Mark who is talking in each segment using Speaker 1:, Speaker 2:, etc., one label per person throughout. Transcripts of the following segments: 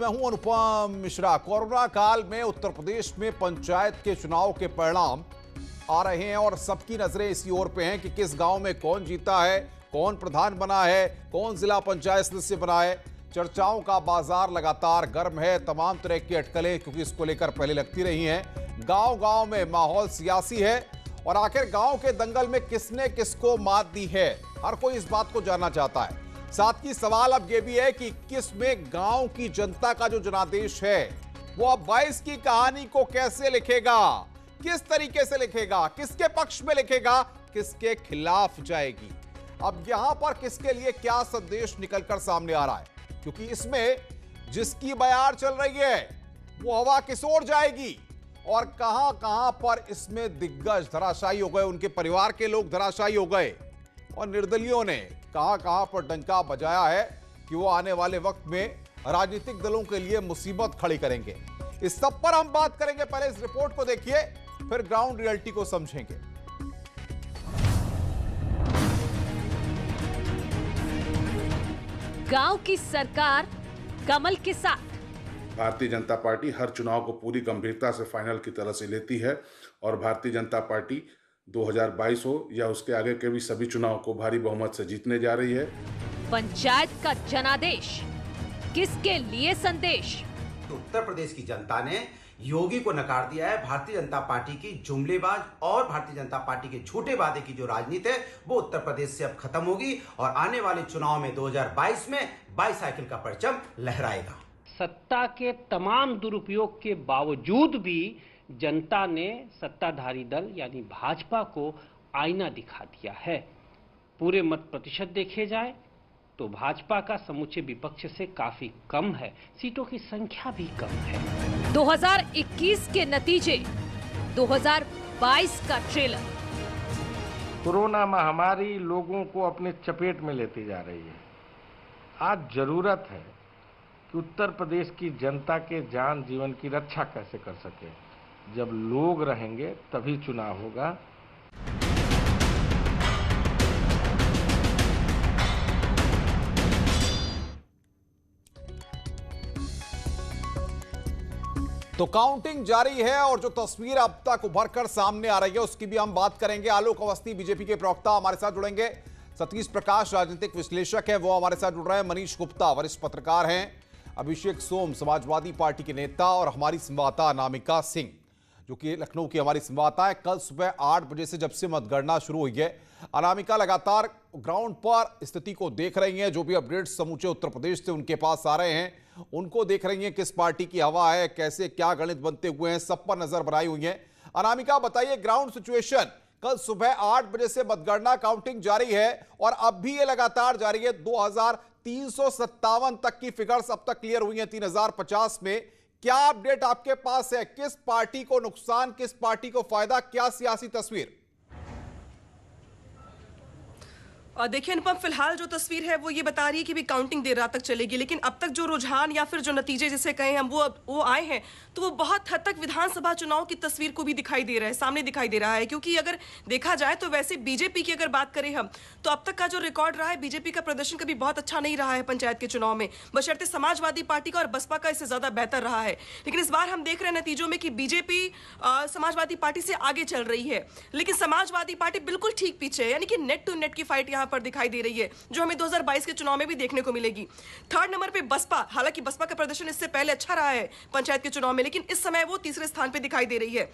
Speaker 1: मैं हूं अनुपम मिश्रा। कोरोना काल में उत्तर प्रदेश में पंचायत के चुनाव के परिणाम आ रहे हैं और सबकी नजरें इसी ओर पे हैं कि किस गांव में कौन जीता है, कौन प्रधान बना है, कौन जिला पंचायत सदस्य बना है। चर्चाओं का बाजार लगातार गर्म है। तमाम तरह की अटकलें क्योंकि इसको लेकर पहले लगती रही हैं। गांव गांव में माहौल सियासी है और आखिर गांव के दंगल में किसने किसको मात दी है, हर कोई इस बात को जानना चाहता है। साथ ही सवाल अब यह भी है कि 21 में गांव की जनता का जो जनादेश है वो अब 22 की कहानी को कैसे लिखेगा, किस तरीके से लिखेगा, किसके पक्ष में लिखेगा, किसके खिलाफ जाएगी। अब यहां पर किसके लिए क्या संदेश निकलकर सामने आ रहा है, क्योंकि इसमें जिसकी बयार चल रही है वो हवा किस ओर जाएगी और कहां कहां पर इसमें दिग्गज धराशायी हो गए, उनके परिवार के लोग धराशायी हो गए और निर्दलियों ने कहां कहां पर डंका बजाया है कि वो आने वाले वक्त में राजनीतिक दलों के लिए मुसीबत खड़ी करेंगे। इस सब पर हम बात करेंगे। पहले इस रिपोर्ट को देखिए, फिर ग्राउंड रियलिटी को समझेंगे।
Speaker 2: गांव की सरकार कमल के साथ।
Speaker 3: भारतीय जनता पार्टी हर चुनाव को पूरी गंभीरता से फाइनल की तरह से लेती है और भारतीय जनता पार्टी 2022 हो या उसके आगे के भी सभी चुनाव को भारी बहुमत से जीतने जा रही है।
Speaker 2: पंचायत का जनादेश, किसके लिए संदेश?
Speaker 4: उत्तर प्रदेश की जनता ने योगी को नकार दिया है। भारतीय जनता पार्टी की जुमलेबाज और भारतीय जनता पार्टी के झूठे वादे की जो राजनीति है वो उत्तर प्रदेश से अब खत्म होगी और आने वाले चुनाव में 2022 में बाईसाइकिल का परचम लहराएगा।
Speaker 5: सत्ता के तमाम दुरुपयोग के बावजूद भी जनता ने सत्ताधारी दल यानी भाजपा को आईना दिखा दिया है। पूरे मत प्रतिशत देखे जाए तो भाजपा का समूचे विपक्ष से काफी कम है, सीटों की संख्या भी कम है।
Speaker 2: 2021 के नतीजे, 2022 का ट्रेलर।
Speaker 6: कोरोना महामारी लोगों को अपने चपेट में लेती जा रही है। आज जरूरत है कि उत्तर प्रदेश की जनता के जान जीवन की रक्षा कैसे कर सके। जब लोग रहेंगे तभी चुनाव होगा।
Speaker 1: तो काउंटिंग जारी है और जो तस्वीर अब तक उभर कर सामने आ रही है उसकी भी हम बात करेंगे। आलोक अवस्थी बीजेपी के प्रवक्ता हमारे साथ जुड़ेंगे। सतीश प्रकाश राजनीतिक विश्लेषक हैं, वो हमारे साथ जुड़ रहे हैं। मनीष गुप्ता वरिष्ठ पत्रकार हैं। अभिषेक सोम समाजवादी पार्टी के नेता और हमारी संवाददाता अनामिका सिंह जो कि लखनऊ की हमारी संवाददाता है। कल सुबह 8 बजे से जब से मतगणना शुरू हुई है, अनामिका लगातार ग्राउंड पर स्थिति को देख रही हैं। जो भी अपडेट्स समूचे उत्तर प्रदेश से उनके पास आ रहे हैं उनको देख रही हैं, किस पार्टी की हवा है, कैसे क्या गणित बनते हुए हैं, सब पर नजर बनाई हुई है। अनामिका बताइए ग्राउंड सिचुएशन। कल सुबह 8 बजे से मतगणना काउंटिंग जारी है और अब भी ये लगातार जारी है। 2357 तक की फिगर्स अब तक क्लियर हुई हैं 3050 में। क्या अपडेट आपके पास है? किस पार्टी को नुकसान, किस पार्टी को फायदा, क्या सियासी तस्वीर?
Speaker 7: देखिए अनुपम, फिलहाल जो तस्वीर है वो ये बता रही है कि भी काउंटिंग देर रात तक चलेगी, लेकिन अब तक जो रुझान या फिर जो नतीजे जिसे कहें हम वो आए हैं तो वो बहुत हद तक विधानसभा चुनाव की तस्वीर को भी दिखाई दे रहा है, सामने दिखाई दे रहा है। क्योंकि अगर देखा जाए तो वैसे बीजेपी की अगर बात करें हम तो अब तक का जो रिकॉर्ड रहा है, बीजेपी का प्रदर्शन कभी बहुत अच्छा नहीं रहा है पंचायत के चुनाव में, बशर्ते समाजवादी पार्टी का और बसपा का इससे ज्यादा बेहतर रहा है। लेकिन इस बार हम देख रहे हैं नतीजों में कि बीजेपी समाजवादी पार्टी से आगे चल रही है, लेकिन समाजवादी पार्टी बिल्कुल ठीक पीछे है। यानी कि नेट टू नेट की फाइट यहां पर दिखाई दे रही है जो हमें 2022 के चुनाव में भी देखने को मिलेगी। थर्ड नंबर पे बसपा, हालांकि बसपा का प्रदर्शन इससे पहले अच्छा रहा है पंचायत के चुनाव में, लेकिन इस समय वो तीसरे स्थान पे दिखाई दे रही है।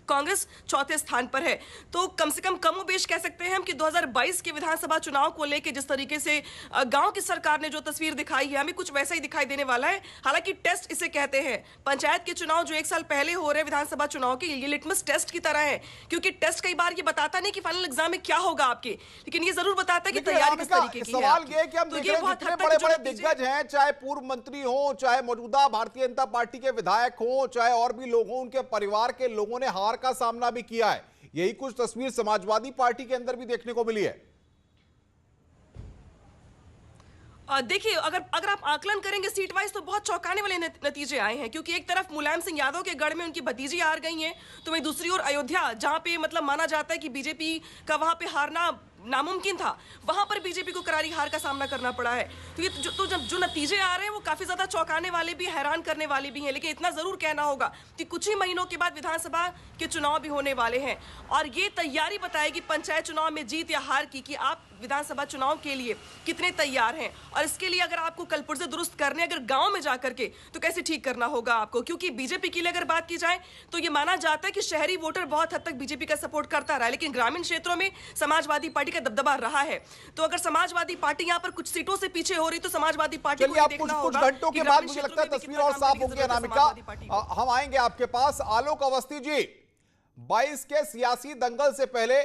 Speaker 7: कांग्रेस चौथे स्थान पर है। तो कम से कम कमोबेश कह सकते हैं हम कि 2022 के विधानसभा चुनाव को लेकर जिस तरीके से गांव की सरकार ने जो तस्वीर दिखाई है, हमें कुछ वैसा ही दिखाई देने वाला है। हालांकि टेस्ट इसे कहते हैं, पंचायत के चुनाव जो 1 साल पहले हो रहे विधानसभा चुनाव के, ये लिटमस टेस्ट की तरह है। क्योंकि टेस्ट कई बार ये बताता नहीं कि फाइनल एग्जाम में क्या होगा आपके, लेकिन ये जरूर बताता है कि तैयारी किस तरीके की है।
Speaker 1: सवाल ये है कि हम देख रहे हैं जितने बड़े-बड़े दिग्गज हैं, चाहे पूर्व मंत्री हो, चाहे मौजूदा भारतीय जनता पार्टी के विधायक हो, चाहे और भी लोग हों, उनके परिवार के लोगों ने हार का सामना भी किया है। यही कुछ तस्वीर समाजवादी पार्टी के अंदर भी देखने को मिली है।
Speaker 7: देखिए अगर आप आकलन करेंगे सीट वाइज तो बहुत चौंकाने वाले नतीजे आए हैं। क्योंकि एक तरफ मुलायम सिंह यादव के गढ़ में उनकी भतीजी हार गई हैं, तो वहीं दूसरी ओर अयोध्या, जहां पे मतलब माना जाता है कि बीजेपी का वहां पे हारना नामुमकिन था, वहां पर बीजेपी को करारी हार का सामना करना पड़ा है। तो ये जो नतीजे आ रहे हैं वो काफी ज्यादा चौंकाने वाले भी, हैरान करने वाले भी हैं। लेकिन इतना जरूर कहना होगा कि कुछ ही महीनों के बाद विधानसभा के चुनाव भी होने वाले हैं और ये तैयारी बताएगी पंचायत चुनाव में जीत या हार की, कि आप विधानसभा चुनाव के लिए कितने तैयार हैं। और इसके लिए अगर आपको कलपुर्जे दुरुस्त करने अगर गांव में जाकर के, तो कैसे ठीक करना होगा आपको, क्योंकि बीजेपी के लिए अगर बात की जाए तो ये माना जाता है कि शहरी वोटर बहुत हद तक बीजेपी का सपोर्ट करता रहा है, लेकिन ग्रामीण क्षेत्रों में समाजवादी पार्टी का दबदबा रहा है। तो अगर समाजवादी पार्टी यहाँ पर कुछ सीटों से पीछे हो रही तो समाजवादी पार्टी को
Speaker 1: चलिए,
Speaker 7: देखना
Speaker 1: कुछ
Speaker 7: होगा।
Speaker 1: घंटों के बाद मुझे लगता है तस्वीर और साफ होगी। अनामिका, हम आएंगे आपके पास। आलोक अवस्थी जी, 22 के सियासी दंगल से पहले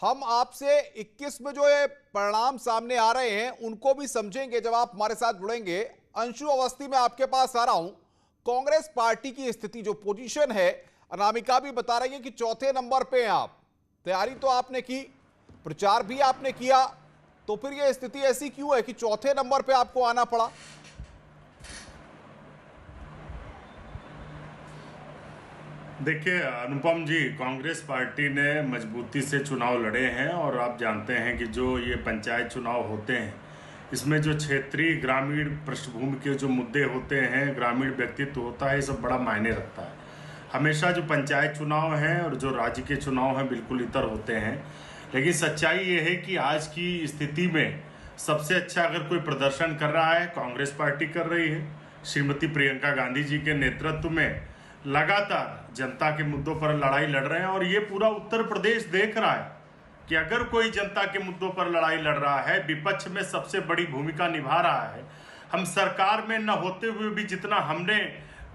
Speaker 1: हम आपसे 21 में जो ये परिणाम सामने आ रहे हैं उनको भी समझेंगे जब आप हमारे साथ जुड़ेंगे। अंशु अवस्थी, मैं आपके पास आ रहा हूं। कांग्रेस पार्टी की स्थिति, जो पोजीशन है, अनामिका भी बता रही है कि चौथे नंबर पे हैं आप। तैयारी तो आपने की, प्रचार भी आपने किया, तो फिर ये स्थिति ऐसी क्यों है कि चौथे नंबर पे आपको आना पड़ा?
Speaker 8: देखिए अनुपम जी, कांग्रेस पार्टी ने मजबूती से चुनाव लड़े हैं और आप जानते हैं कि जो ये पंचायत चुनाव होते हैं इसमें जो क्षेत्रीय ग्रामीण पृष्ठभूमि के जो मुद्दे होते हैं, ग्रामीण व्यक्तित्व होता है, ये सब बड़ा मायने रखता है। हमेशा जो पंचायत चुनाव हैं और जो राज्य के चुनाव हैं बिल्कुल इतर होते हैं, लेकिन सच्चाई ये है कि आज की स्थिति में सबसे अच्छा अगर कोई प्रदर्शन कर रहा है कांग्रेस पार्टी कर रही है। श्रीमती प्रियंका गांधी जी के नेतृत्व में लगातार जनता के मुद्दों पर लड़ाई लड़ रहे हैं और ये पूरा उत्तर प्रदेश देख रहा है कि अगर कोई जनता के मुद्दों पर लड़ाई लड़ रहा है, विपक्ष में सबसे बड़ी भूमिका निभा रहा है। हम सरकार में न होते हुए भी जितना हमने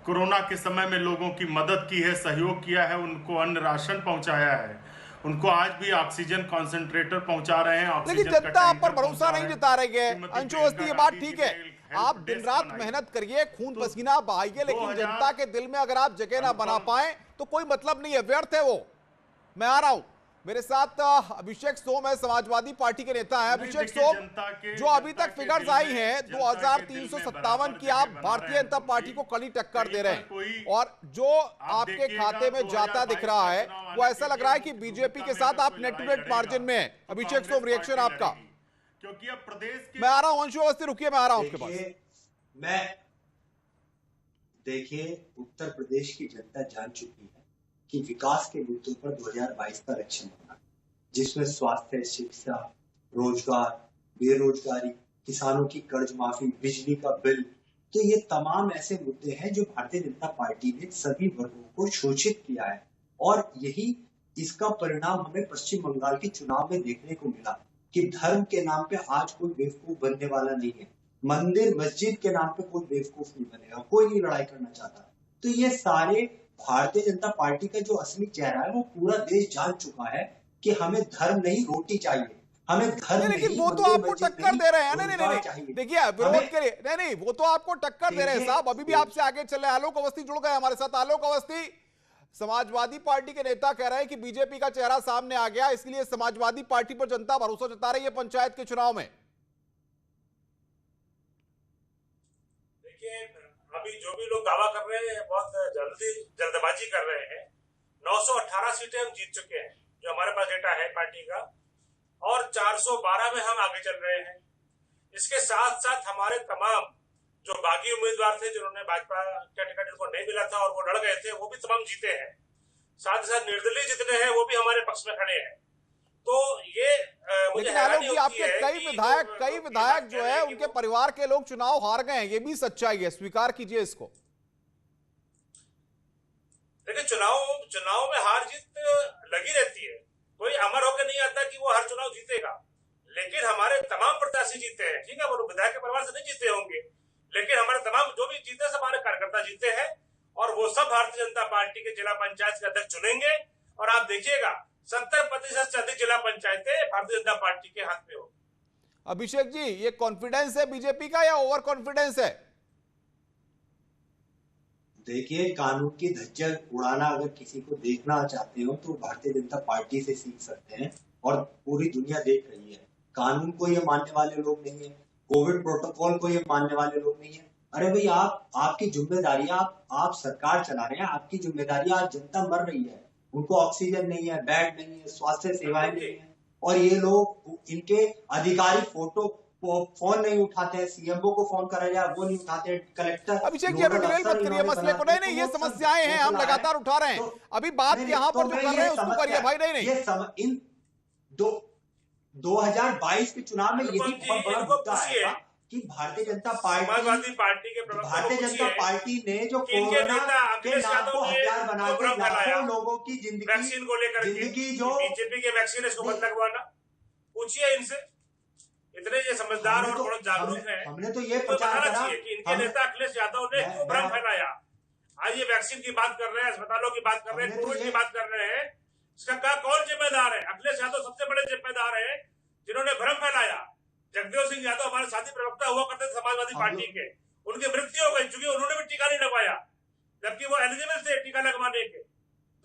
Speaker 8: कोरोना के समय में लोगों की मदद की है, सहयोग किया है, उनको अन्न राशन पहुंचाया है, उनको आज भी ऑक्सीजन कॉन्सेंट्रेटर पहुंचा रहे हैं।
Speaker 1: लेकिन जनता आप पर भरोसा नहीं जता रही है। अंशु अवस्थी, ये बात ठीक है, आप दिन रात मेहनत करिए, खून पसीना बहाइए, लेकिन जनता के दिल में अगर आप जगह ना बना पाए तो कोई मतलब नहीं है, व्यर्थ है वो। मैं आ रहा हूं, मेरे साथ अभिषेक सोम है, समाजवादी पार्टी के नेता हैं। अभिषेक सोम, जो अभी तक फिगर्स आई हैं 2357 की, आप भारतीय जनता पार्टी को कड़ी टक्कर दे रहे हैं और जो आपके खाते में जाता दिख रहा है वो ऐसा लग रहा है कि बीजेपी के साथ आप नेट टू नेट मार्जिन में है। अभिषेक सोम, रिएक्शन आपका?
Speaker 8: क्योंकि अब प्रदेश
Speaker 1: मैं आ रहा हूं अंशु अवस्थी, रुकिए, मैं आ रहा हूं आपके पास।
Speaker 9: देखिए, उत्तर प्रदेश की जनता जान चुकी है कि विकास के मुद्दों पर 2022 का इलेक्शन होना, जिसमें स्वास्थ्य, शिक्षा, रोजगार, बेरोजगारी, किसानों की कर्ज माफी, बिजली का बिल, तो ये तमाम ऐसे मुद्दे हैं जो भारतीय जनता पार्टी ने सभी वर्गों को शोषित किया है और यही इसका परिणाम हमें पश्चिम बंगाल के चुनाव में देखने को मिला कि धर्म के नाम पे आज कोई बेवकूफ बनने वाला नहीं है। मंदिर मस्जिद के नाम पे कोई बेवकूफ नहीं बनेगा, कोई नहीं लड़ाई करना चाहता। तो ये सारे भारतीय जनता पार्टी का जो असली चेहरा है वो पूरा देश जान चुका है कि हमें धर्म नहीं रोटी चाहिए, हमें धर्म नहीं।
Speaker 1: लेकिन वो तो आपको टक्कर दे रहे हैं। नहीं, देखिए विरोध के लिए नहीं, वो तो आपको टक्कर दे रहे हैं साहब। अभी भी आपसे आगे चल रहे हैं। आलोक अवस्थी जुड़ गए हमारे साथ। आलोक अवस्थी, समाजवादी पार्टी के नेता कह रहे हैं कि बीजेपी का चेहरा सामने आ गया, इसलिए समाजवादी पार्टी पर जनता भरोसा जता रही है पंचायत के चुनाव में।
Speaker 10: देखिए, अभी जो भी लोग दावा कर रहे हैं बहुत जल्दबाजी कर रहे हैं। 918 सीटें हम जीत चुके हैं, जो हमारे पास डेटा है पार्टी का, और 412 में हम आगे चल रहे हैं। इसके साथ साथ हमारे तमाम जो बागी उम्मीदवार थे, जिन्होंने भाजपा का टिकट जिनको नहीं मिला था और वो लड़ गए थे, वो भी तमाम जीते हैं। साथ ही साथ निर्दलीय जितने हैं वो भी हमारे पक्ष में खड़े हैं। तो ये
Speaker 1: लेकिन आलोक जी, आपके कई विधायक जो है उनके परिवार के लोग चुनाव हार गए हैं, ये भी सच्चाई है, स्वीकार कीजिए इसको।
Speaker 10: देखिए, चुनाव में हार जीत लगी रहती है, कोई अमर होकर नहीं आता कि वो हर चुनाव जीतेगा। लेकिन हमारे तमाम प्रत्याशी जीते हैं, ठीक है, वो विधायक के परिवार से नहीं जीते होंगे, लेकिन हमारे तमाम जो भी जीते सब हमारे कार्यकर्ता जीते हैं और वो सब भारतीय जनता पार्टी के जिला पंचायत के अध्यक्ष चुनेंगे। और आप देखिएगा 70% से अधिक जिला पंचायतें भारतीय जनता पार्टी के हाथ में होगी।
Speaker 1: अभिषेक जी, ये कॉन्फिडेंस है बीजेपी का या ओवर कॉन्फिडेंस है?
Speaker 9: देखिए, कानून की धज्जर उड़ाना अगर किसी को देखना चाहते हो तो भारतीय जनता पार्टी से सीख सकते हैं और पूरी दुनिया देख रही है। कानून को ये मानने वाले लोग नहीं है, कोविड प्रोटोकॉल को ये मानने वाले लोग नहीं है। अरे भाई, आपकी जिम्मेदारी, आप सरकार चला रहे हैं, आपकी जिम्मेदारी, आज जनता मर रही है, उनको ऑक्सीजन नहीं है, बेड नहीं है, स्वास्थ्य सेवाएं नहीं है और ये लोग इनके अधिकारी फोन नहीं उठाते हैं, सीएमओ को फोन करा जाए वो नहीं उठाते, कलेक्टर।
Speaker 1: अभिषेक जी, अभी डिवेल मत करिए मसले को। नहीं, ये समस्याएं हैं, हम लगातार उठा रहे हैं। अभी बात यहाँ पर जो कर रहे हैं उसको करिए भाई। नहीं,
Speaker 9: इन 2022 के चुनाव में यही बहुत बड़ा मुद्दा है कि भारतीय जनता पार्टी ने जो कोरोना के नाम को हथियार बना के लाखों लोगों की
Speaker 10: वैक्सीन को लेकर
Speaker 9: जो
Speaker 10: बीजेपी के वैक्सीन इसको बंद लगवाना, पूछिए इनसे। इतने ये समझदार और बहुत जागरूक हैं।
Speaker 9: हमने तो ये प्रचार करा
Speaker 10: कि इनके नेता अखिलेश यादव ने क्यों भ्रम फैलाया। आज ये वैक्सीन की बात कर रहे हैं, अस्पतालों की बात कर रहे हैं, कोविड की बात कर रहे हैं, इसका कौन जिम्मेदार है? अखिलेश यादव सबसे बड़े जिम्मेदार है जिन्होंने भ्रम फैलाया। जगदेव सिंह यादव हमारे साथी प्रवक्ता हुआ करते थे समाजवादी पार्टी के, उनकी मृत्यु हो गई चूंकि उन्होंने भी टीका नहीं लगवाया, जबकि वो एलिजिबल थे टीका लगवाने के।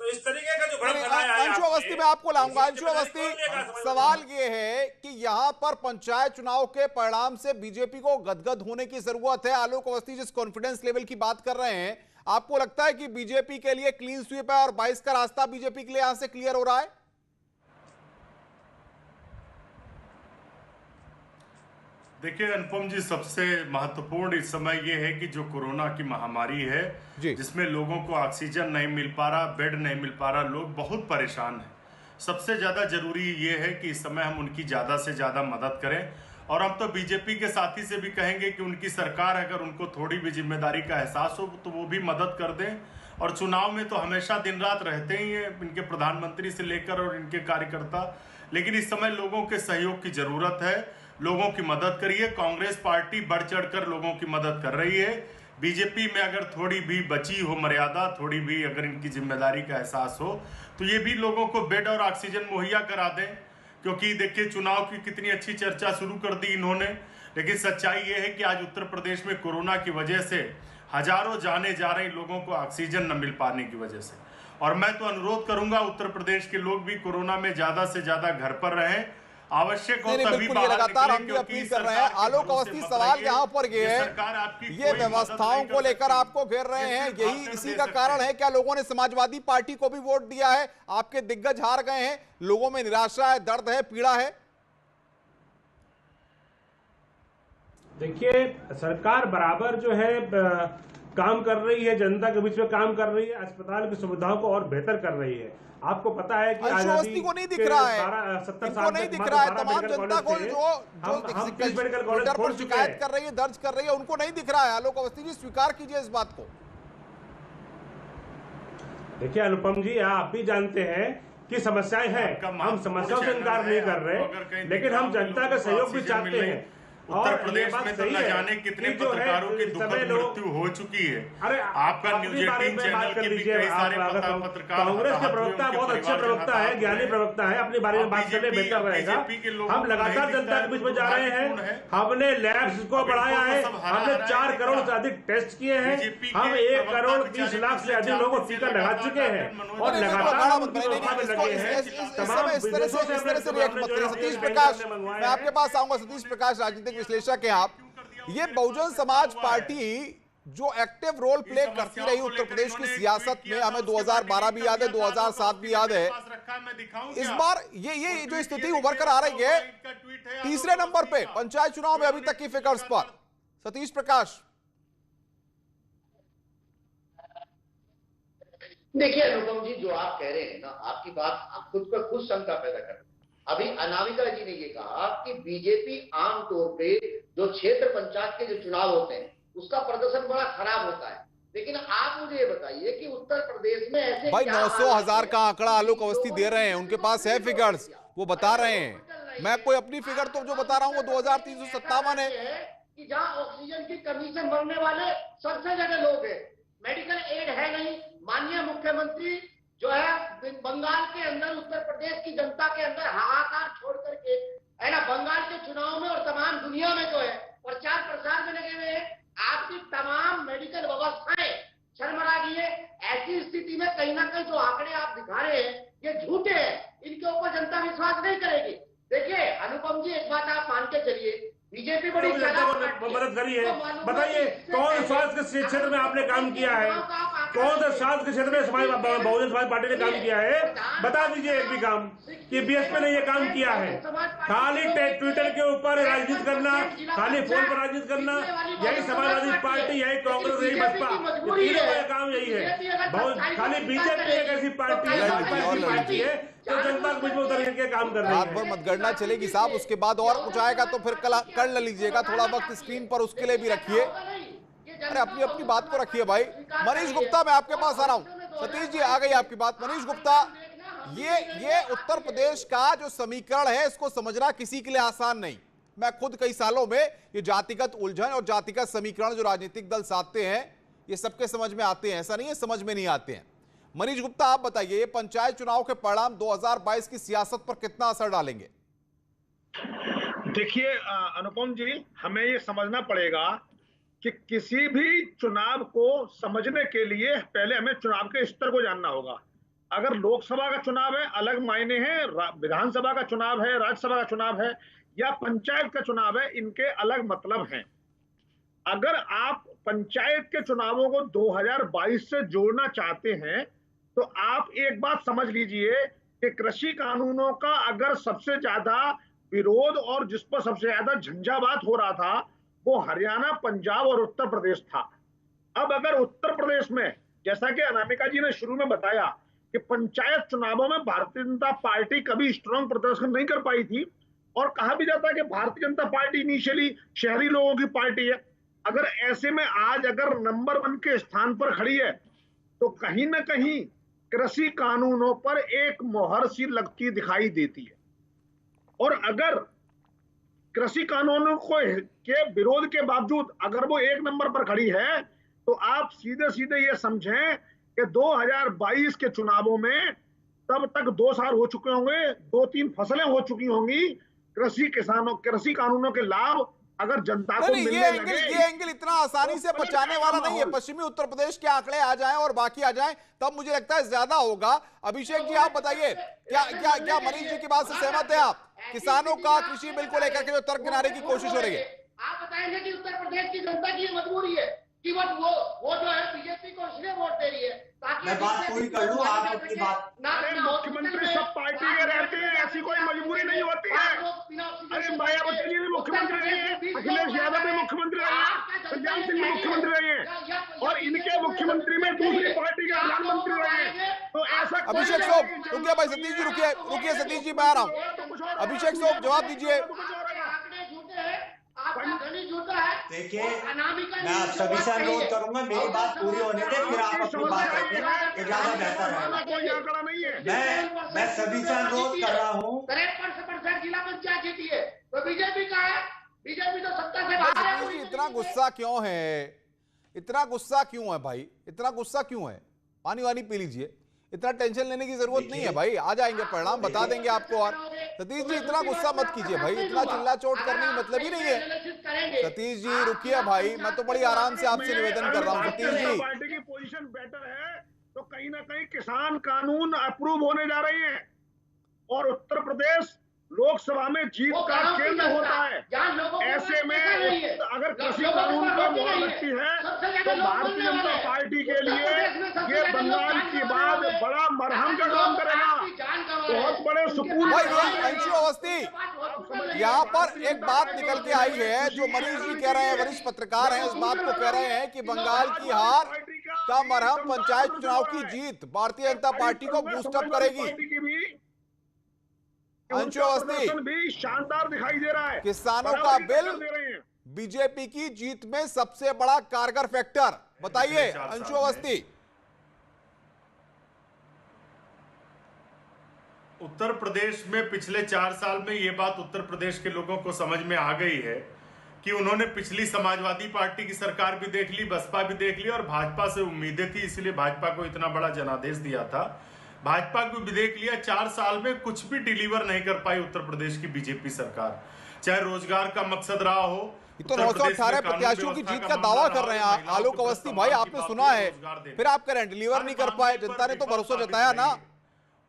Speaker 10: तो इस तरीके का जो भ्रम फैलाया है।
Speaker 1: अंशु अवस्थी में आपको लाऊंगा। अंशु अवस्थी, सवाल ये है कि यहाँ पर पंचायत चुनाव के परिणाम से बीजेपी को गदगद होने की जरूरत है। आलोक अवस्थी जिस कॉन्फिडेंस लेवल की बात कर रहे हैं, आपको लगता है कि बीजेपी के लिए क्लीन स्वीप है और 22 का रास्ता बीजेपी के लिए यहां से क्लियर हो रहा है?
Speaker 8: देखिए अनुपम जी, सबसे महत्वपूर्ण इस समय ये है कि जो कोरोना की महामारी है जिसमें लोगों को ऑक्सीजन नहीं मिल पा रहा, बेड नहीं मिल पा रहा, लोग बहुत परेशान हैं। सबसे ज़्यादा जरूरी ये है कि इस समय हम उनकी ज़्यादा से ज़्यादा मदद करें। और हम तो बीजेपी के साथी से भी कहेंगे कि उनकी सरकार अगर उनको थोड़ी भी जिम्मेदारी का एहसास हो तो वो भी मदद कर दें। और चुनाव में तो हमेशा दिन रात रहते ही हैं इनके प्रधानमंत्री से लेकर और इनके कार्यकर्ता, लेकिन इस समय लोगों के सहयोग की ज़रूरत है। लोगों की मदद करिए। कांग्रेस पार्टी बढ़ चढ़कर लोगों की मदद कर रही है। बीजेपी में अगर थोड़ी भी बची हो मर्यादा, थोड़ी भी अगर इनकी जिम्मेदारी का एहसास हो तो ये भी लोगों को बेड और ऑक्सीजन मुहैया करा दें। क्योंकि देखिए चुनाव की कितनी अच्छी चर्चा शुरू कर दी इन्होंने, लेकिन सच्चाई ये है कि आज उत्तर प्रदेश में कोरोना की वजह से हजारों जाने जा रही लोगों को ऑक्सीजन न मिल पाने की वजह से। और मैं तो अनुरोध करूंगा उत्तर प्रदेश के लोग भी कोरोना में ज्यादा से ज्यादा घर पर रहें, आवश्यक हो तभी बाहर
Speaker 1: लगातार हम
Speaker 8: निकलें,
Speaker 1: भी अपील कर रहे हैं। आलोक अवस्थी, सवाल यहाँ पर ये है, ये व्यवस्थाओं को लेकर आपको घेर रहे हैं, यही इसी का कारण है क्या लोगों ने समाजवादी पार्टी को भी वोट दिया है? आपके दिग्गज हार गए हैं, लोगों में निराशा है, दर्द है, पीड़ा है।
Speaker 11: देखिए सरकार बराबर जो है काम कर रही है, जनता के बीच में काम कर रही है, अस्पताल की सुविधाओं को और बेहतर कर रही है। आपको पता है कि
Speaker 1: आजादी को नहीं दिख रहा है,
Speaker 11: 70 साल
Speaker 1: नहीं दिख रहा है। तमाम जनता को जो ट्विटर पर शिकायत कर रही है, दर्ज कर रही है, उनको नहीं दिख रहा है। आलोक अवस्थी जी, स्वीकार कीजिए इस बात को।
Speaker 11: देखिए अनुपम जी, आप भी जानते हैं कि समस्याएं हैं, हम समस्याओं से इनकार नहीं कर रहे, लेकिन हम जनता का सहयोग भी चाहते हैं।
Speaker 8: उत्तर प्रदेश में तो न जाने कितने पत्रकारों की दुखद मृत्यु हो चुकी है।
Speaker 11: अरे
Speaker 8: आपका न्यूज 18 चैनल के भी कई सारे पत्रकार,
Speaker 11: कांग्रेस के प्रवक्ता बहुत अच्छे प्रवक्ता है, ज्ञानी प्रवक्ता है, अपने बारे में बात करने बेहतर रहेगा। हम लगातार जनता के बीच में जा रहे हैं। हमने लैब्स को बढ़ाया है, हमने 4 करोड़ से अधिक टेस्ट किए हैं, हम 1 करोड़ 30 लाख से अधिक लोगों को टीका लगा चुके हैं और लगातार
Speaker 1: सतीश प्रकाश, मैं आपके पास आऊंगा। सतीश प्रकाश, राजनीतिक विश्लेषक हैं आप। ये बहुजन समाज पार्टी जो एक्टिव रोल प्ले करती रही उत्तर प्रदेश की सियासत में, हमें 2012 भी याद है, 2007 भी याद है। इस बार ये जो स्थिति उभर कर आ रही है, तीसरे नंबर पे पंचायत चुनाव में अभी तक की फिगर्स पर। सतीश प्रकाश,
Speaker 12: देखिए अनुपम जी, जो आप कह रहे हैं ना, आपकी बात खुद पर खुद शंका पैदा कर। अभी अनामिका जी ने ये कहा कि बीजेपी आमतौर पे जो क्षेत्र पंचायत के जो चुनाव होते हैं उसका प्रदर्शन बड़ा खराब होता है, लेकिन आप मुझे ये बताइए कि उत्तर प्रदेश में ऐसे
Speaker 1: भाई 900,000 का आंकड़ा आलोक अवस्थी दे रहे हैं, उनके पास है फिगर्स, वो बता रहे हैं। मैं कोई अपनी फिगर तो जो बता रहा हूँ वो 2357 है
Speaker 12: कि जहाँ ऑक्सीजन की कमी से मरने वाले सबसे ज्यादा लोग हैं, मेडिकल एड है नहीं। माननीय मुख्यमंत्री जो है बंगाल के अंदर उत्तर प्रदेश की जनता के अंदर हाहाकार छोड़ करके है ना, बंगाल के चुनाव में और तमाम दुनिया में जो है प्रचार प्रसार में लगे हुए हैं। आपकी तमाम मेडिकल व्यवस्थाएं शर्मरा गई है। ऐसी स्थिति में कहीं ना कहीं जो आंकड़े आप दिखा रहे हैं ये झूठे हैं, इनके ऊपर जनता विश्वास नहीं करेगी। देखिए अनुपम जी, एक बात आप मान के चलिए, बीजेपी बड़ी
Speaker 11: मदद करी है। बताइए कौन स्वास्थ्य के क्षेत्र में आपने काम किया है? कौन सा शासन के क्षेत्र में बहुजन समाज पार्टी ने काम किया है? बता दीजिए एक भी काम कि बीएसपी ने ये काम किया है। खाली ट्विटर के ऊपर राजनीति करना, खाली फोन पर राजनीति करना, यही समाजवादी पार्टी, यही कांग्रेस, यही बसपा, तीनों का काम यही है। खाली बीजेपी एक ऐसी पार्टी है, पार्टी है तो जनता के बीच में उतर के काम कर रही है।
Speaker 1: रात भर मतगणना चलेगी साहब, उसके बाद और कुछ आएगा तो फिर कल कर लीजिएगा। थोड़ा वक्त स्क्रीन पर उसके लिए भी रखिए। अरे अपनी अपनी बात को रखिए भाई। मनीष गुप्ता, मैं आपके पास आ रहा हूं। सतीश जी, आ गई आपकी बात। मनीष गुप्ता, ये उत्तर प्रदेश का जो समीकरण है, इसको समझना किसी के लिए आसान नहीं। मैं खुद कई सालों में ये जातिगत उलझन और जातिगत समीकरण जो राजनीतिक दल साधते हैं, ये सबके समझ में आते हैं, ऐसा नहीं है समझ में नहीं आते हैं। मनीष गुप्ता, आप बताइए, ये पंचायत चुनाव के परिणाम 2022 की सियासत पर कितना असर डालेंगे?
Speaker 13: देखिए अनुपम जी, हमें ये समझना पड़ेगा कि किसी भी चुनाव को समझने के लिए पहले हमें चुनाव के स्तर को जानना होगा। अगर लोकसभा का चुनाव है, अलग मायने हैं, विधानसभा का चुनाव है, राज्यसभा का चुनाव है, या पंचायत का चुनाव है, इनके अलग मतलब हैं। अगर आप पंचायत के चुनावों को 2022 से जोड़ना चाहते हैं तो आप एक बात समझ लीजिए कि कृषि कानूनों का अगर सबसे ज्यादा विरोध और जिस पर सबसे ज्यादा झंझावात हो रहा था वो हरियाणा, पंजाब और उत्तर प्रदेश था। अब अगर उत्तर प्रदेश में, जैसा कि अनामिका जी ने शुरू में बताया कि पंचायत चुनावों में भारतीय जनता पार्टी कभी स्ट्रांग प्रदर्शन नहीं कर पाई थी, और कहा भी जाता है कि भारतीय जनता पार्टी इनिशियली शहरी लोगों की पार्टी है। अगर ऐसे में आज अगर नंबर 1 के स्थान पर खड़ी है तो कहीं ना कहीं कृषि कानूनों पर एक मोहर सी लगती दिखाई देती है। और अगर कृषि कानूनों के विरोध के बावजूद अगर वो 1 नंबर पर खड़ी है तो आप सीधे सीधे ये समझें कि 2022 के चुनावों में तब तक 2 साल हो चुके होंगे, 2-3 फसलें हो चुकी होंगी। कृषि कानूनों के लाभ अगर जनता को मिलने लगे,
Speaker 1: ये एंगल इतना आसानी से बचाने वाला नहीं है। पश्चिमी उत्तर प्रदेश के आंकड़े आ जाएं और बाकी आ जाएं तब मुझे लगता है ज्यादा होगा। अभिषेक जी, आप बताइए, क्या मनीष जी की बात से सहमत है आप? किसानों का कृषि बिल को लेकर के जो तर्क किनारे की कोशिश हो रही है,
Speaker 12: आप बताएंगे कि उत्तर प्रदेश की जनता की मजबूरी है कि वो जो है बीजेपी को इसलिए वोट दे रही है ताकि
Speaker 9: मैं बात पूरी कर लूं, आप अपनी बात।
Speaker 13: मुख्यमंत्री सब पार्टी के रहते हैं, ऐसी कोई मजबूरी नहीं होती है। अरे मायावती जी भी मुख्यमंत्री रही है, अखिलेश यादव भी मुख्यमंत्री रहे हैं, पंजाब सिंह भी मुख्यमंत्री रहे हैं, और इनके मुख्यमंत्री में दूसरी पार्टी के प्रधानमंत्री रहे हैं। तो ऐसा
Speaker 1: अभिषेक सोम, रुकिए भाई, सतीश जी रुकिए सतीश जी, मैं आ रहा हूँ। अभिषेक सोम, जवाब दीजिए।
Speaker 9: देखिए, मैं आप सभी से अनुरोध करूंगा, मेरी बात पूरी होने दे, फिर आप अपनी बात रखें तो ज्यादा बेहतर है। मैं सभी से अनुरोध कर रहा हूँ।
Speaker 12: 53% जिला पंचायत जीती है तो बीजेपी का है, बीजेपी तो सत्ता से बाहर है।
Speaker 1: इतना गुस्सा क्यों है? इतना गुस्सा क्यों है भाई? इतना गुस्सा क्यों है? पानी वानी पी लीजिए, इतना टेंशन लेने की जरूरत नहीं है भाई। आ जाएंगे परिणाम, बता देंगे आपको। और सतीश जी, इतना गुस्सा मत कीजिए भाई, इतना चिल्ला चोट करने की मतलब ही नहीं है। सतीश जी रुकिए भाई, मैं तो बड़ी आराम से आपसे निवेदन कर रहा हूँ। सतीश जी,
Speaker 13: पार्टी की पोजीशन बेटर है तो कहीं ना कहीं किसान कानून अप्रूव होने जा रहे हैं और उत्तर प्रदेश लोकसभा में जीत का केंद्र होता है। ऐसे में अगर कृषि कानून पर मोहर लगती है तो भारतीय जनता पार्टी के लिए ये बंगाल की बात बड़ा मरहम का काम करेगा, बहुत बड़े सुकून।
Speaker 1: अंशु अवस्थी, यहाँ पर एक बात निकल के आई है जो मनीष जी कह रहे हैं, वरिष्ठ पत्रकार हैं, इस बात को कह रहे हैं कि बंगाल की हार का मरहम पंचायत चुनाव की जीत भारतीय जनता पार्टी को बूस्टअप करेगी। अंशु अवस्थी,
Speaker 13: भी शानदार दिखाई दे रहा है।
Speaker 1: किसानों का बिल बीजेपी की जीत में सबसे बड़ा कारगर फैक्टर, बताइए अंशु अवस्थी।
Speaker 8: उत्तर प्रदेश में पिछले 4 साल में ये बात उत्तर प्रदेश के लोगों को समझ में आ गई है कि उन्होंने पिछली समाजवादी पार्टी की सरकार भी देख ली, बसपा भी देख ली, और भाजपा से उम्मीदें थी, इसलिए भाजपा को इतना बड़ा जनादेश दिया था। भाजपा को भी देख लिया, 4 साल में कुछ भी डिलीवर नहीं कर पाई उत्तर प्रदेश की बीजेपी सरकार। चाहे रोजगार का मकसद रहा हो,
Speaker 1: तो 918 प्रत्याशियों की जीत का दावा कर रहे हैं आलोक अवस्थी भाई, आपने सुना है, फिर आप कह रहे हैं डिलीवर नहीं कर पाए। जनता ने तो भरोसा जताया ना।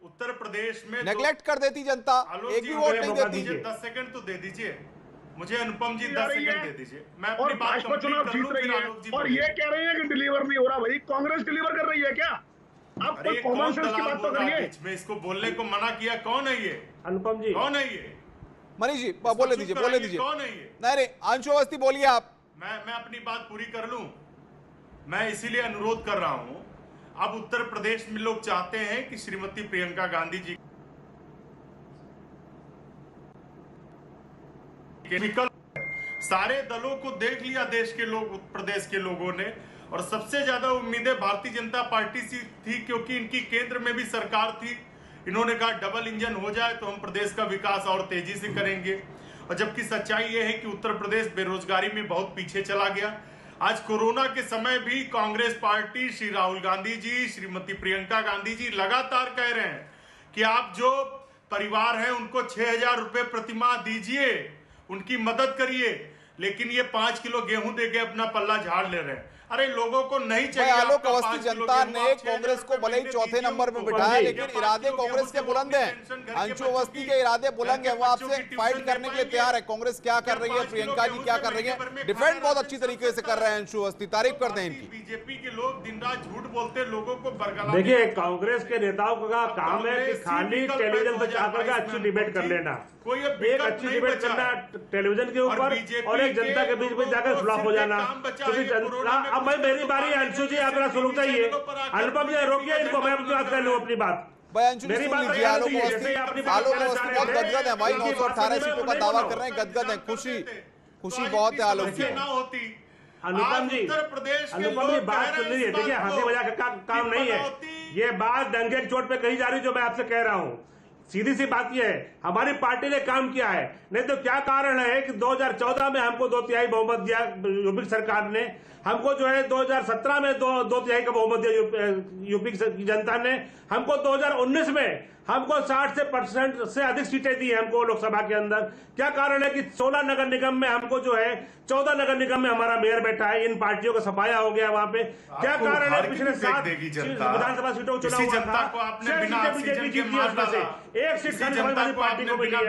Speaker 8: उत्तर प्रदेश में
Speaker 1: नेग्लेक्ट कर देती जनता, एक भी वोट नहीं देती।
Speaker 8: 10 सेकंड तो दे दीजिए। मुझे अनुपम जी 10 सेकंड दे दीजिए, मैं
Speaker 13: और
Speaker 8: अपनी बात
Speaker 13: भाजपा चुनाव जीत रही है और ये कह रही है कि डिलीवर नहीं हो रहा। भाई कांग्रेस डिलीवर कर रही है क्या? आप कोई कॉमन सेंस की बात तो करिए।
Speaker 8: मैं इसको बोलने को मना किया, कौन है ये?
Speaker 11: अनुपम जी
Speaker 8: कौन है ये?
Speaker 1: मनीष जी बोले दीजिए।
Speaker 8: कौन है ये?
Speaker 1: नहीं अंशु अवस्थी बोलिए आप।
Speaker 8: मैं अपनी बात पूरी कर लूं। मैं इसीलिए अनुरोध कर रहा हूं, अब उत्तर प्रदेश में लोग चाहते हैं कि श्रीमती प्रियंका गांधी जी विकल्प, सारे दलों को देख लिया देश के लोग, उत्तर प्रदेश के लोगों ने, और सबसे ज्यादा उम्मीदें भारतीय जनता पार्टी से थी क्योंकि इनकी केंद्र में भी सरकार थी। इन्होंने कहा डबल इंजन हो जाए तो हम प्रदेश का विकास और तेजी से करेंगे, और जबकि सच्चाई यह है कि उत्तर प्रदेश बेरोजगारी में बहुत पीछे चला गया। आज कोरोना के समय भी कांग्रेस पार्टी, श्री राहुल गांधी जी, श्रीमती प्रियंका गांधी जी लगातार कह रहे हैं कि आप जो परिवार हैं उनको 6,000 रुपए प्रतिमाह दीजिए, उनकी मदद करिए, लेकिन ये 5 किलो गेहूं देके अपना पल्ला झाड़ ले रहे हैं। अरे लोगों को नहीं चाहिए।
Speaker 1: आलोक अवस्थी, जनता ने कांग्रेस को भले ही चौथे नंबर पर बिठाया, लेकिन इरादे कांग्रेस के बुलंद हैं। अंशु अवस्थी के इरादे बुलंद हैं, वो आपसे फाइट करने के लिए तैयार है। कांग्रेस क्या कर रही है, प्रियंका जी क्या कर रही है, डिफेंड बहुत अच्छी तरीके से कर रहे हैं अंशु अवस्थी, तारीफ करते हैं इनकी।
Speaker 8: बीजेपी के लोग दिन रात झूठ बोलते, लोगों को बरगला।
Speaker 11: देखिए कांग्रेस के नेताओं का काम है कि खाली टेलीविजन पर जाकर अच्छी डिबेट कर लेना, एक अच्छी डिबेट करना टेलीविजन के ऊपर, और एक जनता के बीच में जाकर फ्लॉप हो जाना। क्योंकि अब भाई मेरी बारी, अंशु जी आप सुन चाहिए, अनुपम जी रोकिए इनको, मैं अपनी बात कर लूं अपनी बात।
Speaker 1: मेरी बात लीजिए। आलोक अवस्थी बहुत गदगद है भाई, 918 सीटों का दावा कर रहे हैं, गदगद है, खुशी बहुत है आलोक जी।
Speaker 11: अनुपम जी बात सुन लीजिए। देखिए हंसी मजाक का काम नहीं है, ये बात डंके की चोट पे कही जा रही जो मैं आपसे कह रहा हूँ। सीधी सी बात यह है, हमारी पार्टी ने काम किया है, नहीं तो क्या कारण है कि 2014 में हमको 2/3 बहुमत दिया यूपी सरकार ने, हमको जो है 2017 में 2/3 का बहुमत दिया यूपी की जनता ने, हमको 2019 में हमको 60% से अधिक सीटें दी हमको लोकसभा के अंदर। क्या कारण है कि 16 नगर निगम में हमको जो है 14 नगर निगम में हमारा मेयर बैठा है, इन पार्टियों का सफाया हो गया वहां पे। क्या कारण है पिछले 7 विधानसभा सीटों का चुनाव हुआ था, 6 सीटें बीजेपी जीती है, उसमें से 1 सीट समाजवादी पार्टी को मिली है।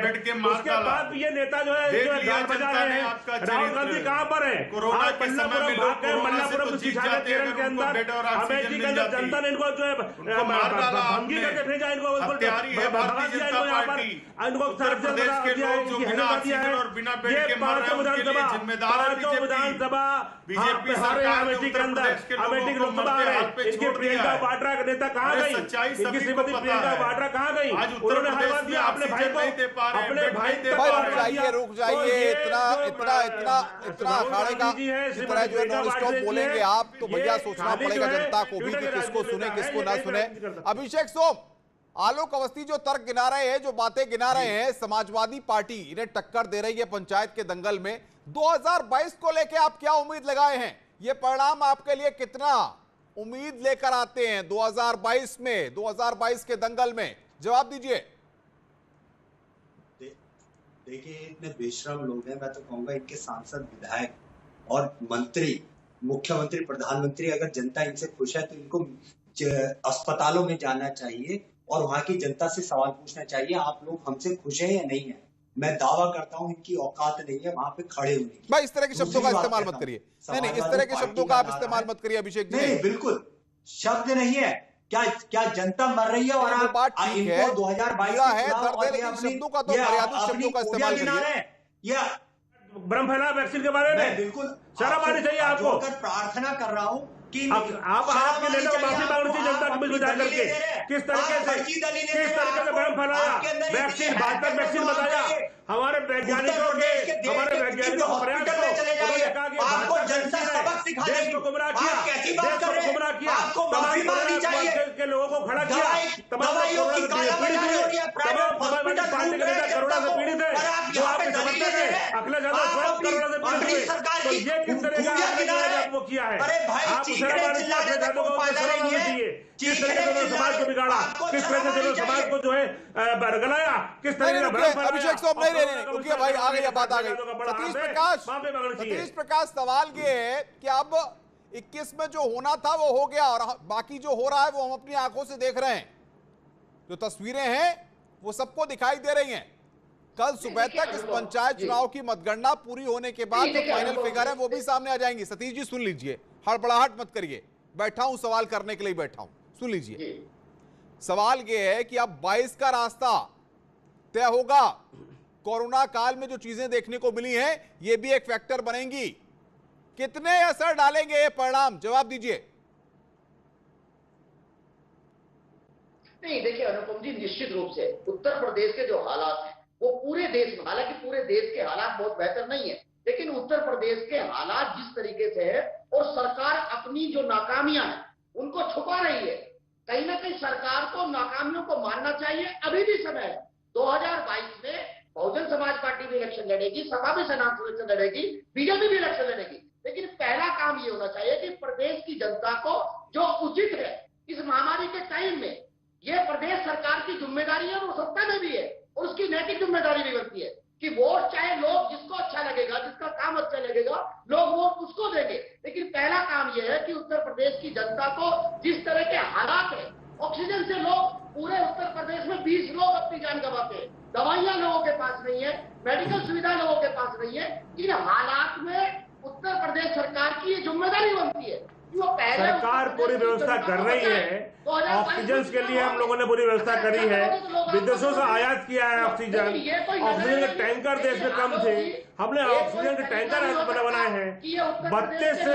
Speaker 11: उसके बाद ये नेता जो है गान बजा रहे हैं, राहुल गांधी कहां पर है? मल्लापुरम केरल के अंदर, अमेठी के अंदर जनता ने इनको जो है भंगी करके भेजा, इनको विधानसभा बीजेपी अमेठी के अंदर, अमेठी लोकसभा है, इनकी प्रियंका वाड्रा का नेता कहाँ गई? इनकी श्रीमती प्रियंका वाड्रा कहाँ गई? उन्होंने हरवा दिया अपने भाई को, अपने भाई
Speaker 1: रुक जाइए, इतना अखाड़े का इतना जो नॉन स्टॉप बोलेंगे आप, तो भैया सोचना पड़ेगा जनता को भी कि किसको सुने किसको ना सुने। अभिषेक सोम, आलोक अवस्थी जो तर्क गिना रहे हैं, जो बातें गिना रहे हैं, समाजवादी पार्टी इन्हें टक्कर दे रही है पंचायत के दंगल में, 2022 को लेके आप क्या उम्मीद लगाए हैं? ये परिणाम आपके लिए कितना उम्मीद लेकर आते हैं 2022 में, 2022 के दंगल में? जवाब दीजिए।
Speaker 9: देखिए इतने बेशरम लोग हैं, मैं तो कहूंगा इनके सांसद, विधायक और मंत्री, मुख्यमंत्री, प्रधानमंत्री, अगर जनता इनसे खुश है तो इनको अस्पतालों में जाना चाहिए और वहां की जनता से सवाल पूछना चाहिए, आप लोग हमसे खुश हैं या नहीं है। मैं दावा करता हूं इनकी औकात नहीं है वहां पे खड़े होने की।
Speaker 1: भाई इस तरह के शब्दों का इस्तेमाल मत करिए, नहीं इस तरह के शब्दों का आप इस्तेमाल मत करिए अभिषेक जी।
Speaker 9: नहीं बिल्कुल शब्द नहीं है, क्या जनता मर रही है और आप इनको 2022
Speaker 1: है दर्द है, लेकिन शब्दों का तो मर्यादित शब्दों का इस्तेमाल करिए।
Speaker 9: या
Speaker 11: भ्रम फैला वैक्सीन के बारे में
Speaker 9: बिल्कुल
Speaker 11: शर्म आनी चाहिए आपको।
Speaker 9: प्रार्थना कर रहा हूँ कि
Speaker 11: आप आपके नेता को माफी मांगनी चाहिए जनता के बीच में जाकर के। किस तरीके से भ्रम फैलाया, वैक्सीन भाजपा वैक्सीन बताया, हमारे वैज्ञानिकों के प्रयास को उन्होंने कहा कि भाजपा देश को गुमराह किया, तमाम के लोगों को खड़ा किया, तमाम पार्टी के नेता कोरोना से पीड़ित है, जो आपके समर्थक है, अखिलेश यादव स्वयं कोरोना से पीड़ित हुए, तो ये किस तरह का वो किया है? आप किस तरीके से समाज को बिगाड़ा, किस तरीके से समाज को जो है बरगलाया, किस तरीके से
Speaker 1: अभिषेक सोम नहीं रुकिए भाई, आ गई बात आ गई। सतीश प्रकाश सवाल ये है कि अब 21 में जो होना था वो हो गया और बाकी जो हो रहा है वो हम अपनी आंखों से देख रहे हैं, जो तस्वीरें हैं वो सबको दिखाई दे रही हैं। कल सुबह तक इस पंचायत चुनाव की मतगणना पूरी होने के बाद जो फाइनल फिगर है वो भी सामने आ जाएंगी। सतीश जी सुन लीजिए, हड़बड़ाहट मत करिए, बैठा हूं सवाल करने के लिए बैठा हूं, सुन लीजिए। सवाल यह है कि अब 22 का रास्ता तय होगा। कोरोना काल में जो चीजें देखने को मिली हैं ये भी एक फैक्टर बनेंगी। कितने असर डालेंगे ये परिणाम, जवाब दीजिए।
Speaker 12: नहीं, देखिए अनुपम जी, निश्चित रूप से उत्तर प्रदेश के जो हालात हैं वो पूरे देश में, हालांकि पूरे देश के हालात बहुत बेहतर नहीं है, लेकिन उत्तर प्रदेश के हालात जिस तरीके से है और सरकार अपनी जो नाकामियां हैं उनको छुपा रही है, कहीं ना कहीं सरकार को नाकामियों को मानना चाहिए। अभी भी समय है। 2022 में बहुजन समाज पार्टी भी इलेक्शन लड़ेगी, सपा भी इलेक्शन लड़ेगी, बीजेपी भी इलेक्शन लड़ेगी, लेकिन पहला काम ये होना चाहिए कि प्रदेश की जनता को जो उचित है इस महामारी के टाइम में, ये प्रदेश सरकार की जिम्मेदारी है, वो सत्ता में भी है और उसकी नैतिक जिम्मेदारी भी बनती है कि वोट चाहे लोग जिसको अच्छा लगेगा, जिसका काम अच्छा लगेगा, लोग वोट उसको देंगे। लेकिन पहला काम यह है कि उत्तर प्रदेश की जनता को जिस तरह के हालात है, ऑक्सीजन से लोग पूरे उत्तर प्रदेश में 20 लोग अपनी जान गंवाते हैं, दवाइयां लोगों के पास नहीं है, मेडिकल सुविधा लोगों के पास नहीं है। इन हालात में उत्तर प्रदेश सरकार की ये जिम्मेदारी बनती है।
Speaker 11: सरकार पूरी व्यवस्था कर रही है, ऑक्सीजन के लिए हम लोगों ने पूरी व्यवस्था करी है, विदेशों से आयात किया है ऑक्सीजन। ऑक्सीजन के टैंकर देश में कम थे, हमने ऑक्सीजन के टैंकर बनाए हैं। 32 से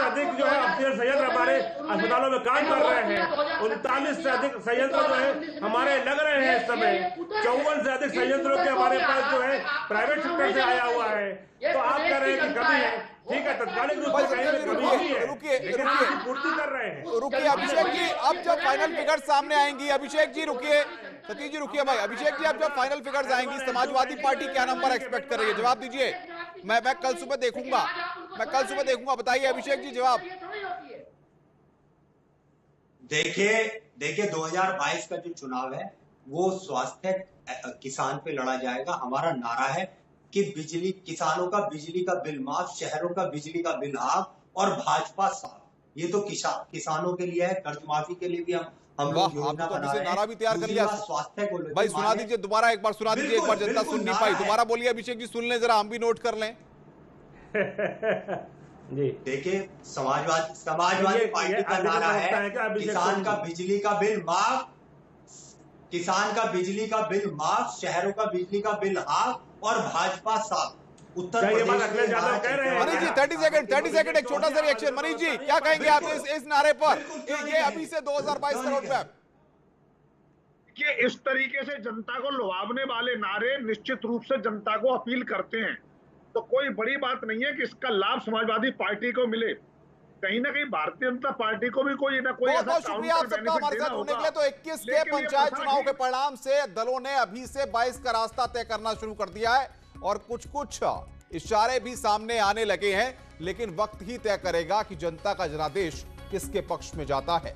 Speaker 11: अधिक जो है ऑक्सीजन संयंत्र हमारे अस्पतालों में काम कर रहे हैं। 39 से अधिक संयंत्र जो है हमारे लग रहे हैं इस समय। 54 से अधिक संयंत्रों के हमारे पास जो है प्राइवेट सेक्टर से आया हुआ है। तो आप कह रहे हैं कि कमी है, ठीक है, तत्कालिक रूप से पूर्ति कर रहे हैं।
Speaker 1: रुकिए अभिषेक जी, अब जब फाइनल फिगर सामने आएंगी, अभिषेक जी रुकिए, सतीश जी रुकिए भाई, अभिषेक जी अब जब फाइनल फिगर्स आएंगी समाजवादी पार्टी क्या नंबर एक्सपेक्ट कर रही है, जवाब दीजिए। मैं कल सुबह देखूंगा, बताइए अभिषेक जी जवाब।
Speaker 9: देखिए 2022 का जो चुनाव है वो स्वास्थ्य किसान पे लड़ा जाएगा। हमारा नारा है कि किसानों का बिजली का बिल माफ, शहरों का बिजली का बिल हाफ और भाजपा साफ। ये तो किसानों के लिए है, कर्ज माफी के लिए भी हम लोग योजना बना रहे हैं।
Speaker 1: नारा भी तैयार कर लिया
Speaker 9: स्वास्थ्य को
Speaker 1: भाई, सुना दीजिए दोबारा, एक बार सुना दीजिए, एक बार जनता सुन नहीं पाई, दोबारा बोलिए अभिषेक जी, सुन लें जरा, हम भी नोट कर लें।
Speaker 9: जी देखिए, समाजवादी पार्टी का नारा है किसान का बिजली का बिल माफ, शहरों का बिजली का बिल हाफ और भाजपा साफ। उत्तर प्रदेश
Speaker 1: मनीष जी 30 सेकंड एक छोटा सा रिएक्शन। मनीष जी क्या कहेंगे आप इस नारे पर, ये अभी से 2022 का रोड मैप?
Speaker 13: कि इस तरीके से जनता को लुभावने वाले नारे निश्चित रूप से जनता को अपील करते हैं, तो कोई बड़ी बात नहीं है कि इसका लाभ समाजवादी पार्टी को मिले। कहीं ना कहीं भारतीय जनता पार्टी को भी कोई ना कोई
Speaker 1: बहुत शुक्रिया आप सबका हमारे साथ होने के लिए। तो 21 के पंचायत चुनाव के परिणाम से दलों ने अभी से 22 का रास्ता तय करना शुरू कर दिया है और कुछ इशारे भी सामने आने लगे हैं, लेकिन वक्त ही तय करेगा कि जनता का जनादेश किसके पक्ष में जाता है।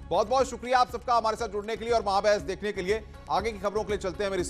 Speaker 1: बहुत बहुत शुक्रिया आप सबका हमारे साथ जुड़ने के लिए और महाबहस देखने के लिए। आगे की खबरों के लिए चलते हैं मेरी